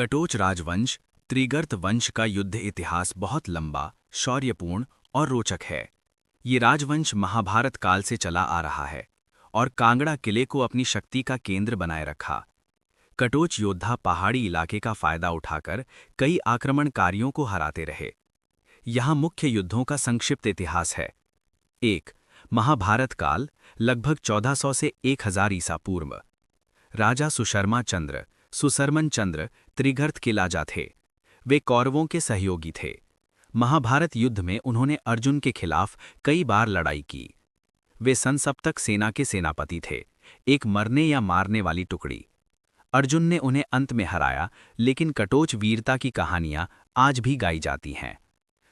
कटोच राजवंश त्रिगर्त वंश का युद्ध इतिहास बहुत लंबा, शौर्यपूर्ण और रोचक है। ये राजवंश महाभारत काल से चला आ रहा है और कांगड़ा किले को अपनी शक्ति का केंद्र बनाए रखा। कटोच योद्धा पहाड़ी इलाके का फायदा उठाकर कई आक्रमणकारियों को हराते रहे। यहाँ मुख्य युद्धों का संक्षिप्त इतिहास है। 1. महाभारत काल, लगभग 1400 से 1000 ईसा पूर्व। राजा सुशर्मन चंद्र त्रिगर्त के लाजा थे। वे कौरवों के सहयोगी थे। महाभारत युद्ध में उन्होंने अर्जुन के खिलाफ कई बार लड़ाई की। वे संसप्तक सेना के सेनापति थे, एक मरने या मारने वाली टुकड़ी। अर्जुन ने उन्हें अंत में हराया, लेकिन कटोच वीरता की कहानियां आज भी गाई जाती हैं।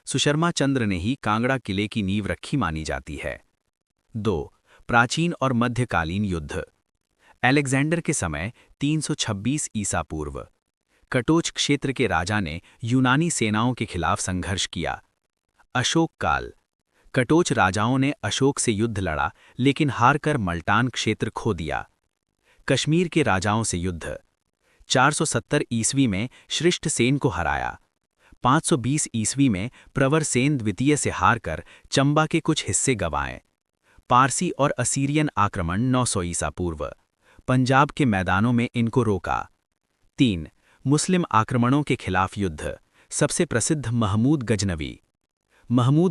सुशर्मा चंद्र ने ही कांगड़ा किले की नींव रखी मानी जाती है। 2. प्राचीन और मध्यकालीन युद्ध। अलेक्जेंडर के समय 326 ईसा पूर्व, कटोच क्षेत्र के राजा ने यूनानी सेनाओं के खिलाफ संघर्ष किया। अशोक काल, कटोच राजाओं ने अशोक से युद्ध लड़ा, लेकिन हारकर मल्टान क्षेत्र खो दिया। कश्मीर के राजाओं से युद्ध। 470 ईस्वी में श्रिष्ठसेन को हराया। 520 ईस्वी में प्रवरसेन द्वितीय से हारकर चंबा के कुछ हिस्से गंवाए। पारसी और असीरियन आक्रमण 900 ईसा पूर्व, पंजाब के मैदानों में इनको रोका। 3. मुस्लिम आक्रमणों के खिलाफ युद्ध। सबसे प्रसिद्ध महमूद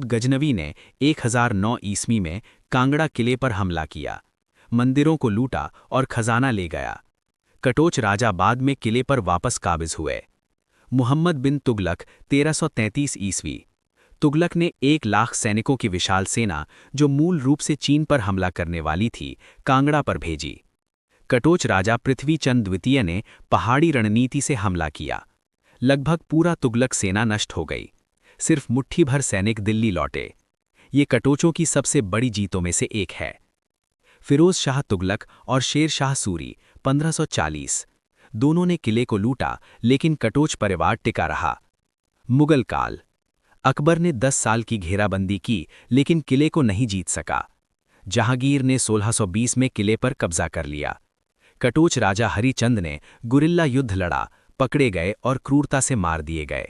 गजनवी ने 1009 ईस्वी में कांगड़ा किले पर हमला किया, मंदिरों को लूटा और खजाना ले गया। कटोच राजा बाद में किले पर वापस काबिज हुए। मुहम्मद बिन तुगलक 1333 ईस्वी। तुगलक ने 1 लाख सैनिकों की विशाल सेना, जो मूल रूप से चीन पर हमला करने वाली थी, कांगड़ा पर भेजी। कटोच राजा पृथ्वीचंद द्वितीय ने पहाड़ी रणनीति से हमला किया। लगभग पूरा तुगलक सेना नष्ट हो गई, सिर्फ मुट्ठी भर सैनिक दिल्ली लौटे। ये कटोचों की सबसे बड़ी जीतों में से एक है। फिरोज शाह तुगलक और शेर शाह सूरी 1540, दोनों ने किले को लूटा, लेकिन कटोच परिवार टिका रहा। मुगल काल, अकबर ने 10 साल की घेराबंदी की, लेकिन किले को नहीं जीत सका। जहांगीर ने 1620 में किले पर कब्जा कर लिया। कटोच राजा हरिचंद ने गुरिल्ला युद्ध लड़ा, पकड़े गए और क्रूरता से मार दिए गए।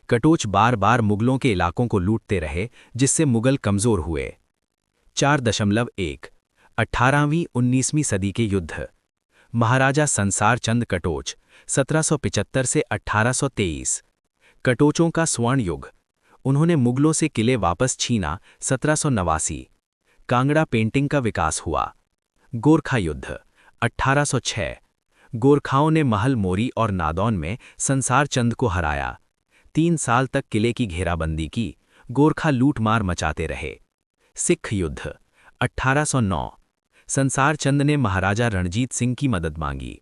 कटोच बार बार मुगलों के इलाकों को लूटते रहे, जिससे मुगल कमजोर हुए। 4.1 18वीं-19वीं सदी के युद्ध। महाराजा संसार चंद कटोच 1775 से 1823, कटोचों का स्वर्ण युग। उन्होंने मुगलों से किले वापस छीना। 1789, कांगड़ा पेंटिंग का विकास हुआ। गोरखा युद्ध 1806, गोरखाओं ने महल मोरी और नादौन में संसार चंद को हराया। 3 साल तक किले की घेराबंदी की, गोरखा लूटमार मचाते रहे। सिख युद्ध 1809, संसार चंद ने महाराजा रणजीत सिंह की मदद मांगी।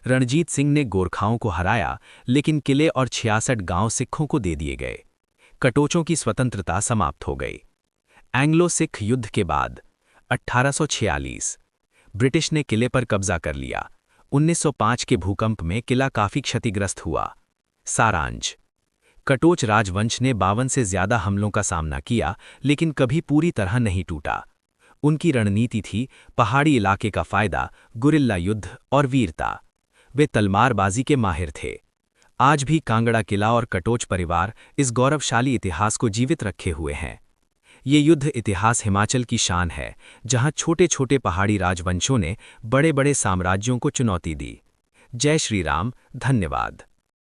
रणजीत सिंह ने गोरखाओं को हराया, लेकिन किले और 66 गांव सिखों को दे दिए गए। कटोचों की स्वतंत्रता समाप्त हो गई। एंग्लो सिख युद्ध के बाद 1846, ब्रिटिश ने किले पर कब्जा कर लिया। 1905 के भूकंप में किला काफी क्षतिग्रस्त हुआ। सारांश, कटोच राजवंश ने 52 से ज्यादा हमलों का सामना किया, लेकिन कभी पूरी तरह नहीं टूटा। उनकी रणनीति थी पहाड़ी इलाके का फायदा, गुरिल्ला युद्ध और वीरता। वे तलवारबाजी के माहिर थे। आज भी कांगड़ा किला और कटोच परिवार इस गौरवशाली इतिहास को जीवित रखे हुए हैं। ये युद्ध इतिहास हिमाचल की शान है, जहां छोटे छोटे पहाड़ी राजवंशों ने बड़े बड़े साम्राज्यों को चुनौती दी। जय श्री राम, धन्यवाद।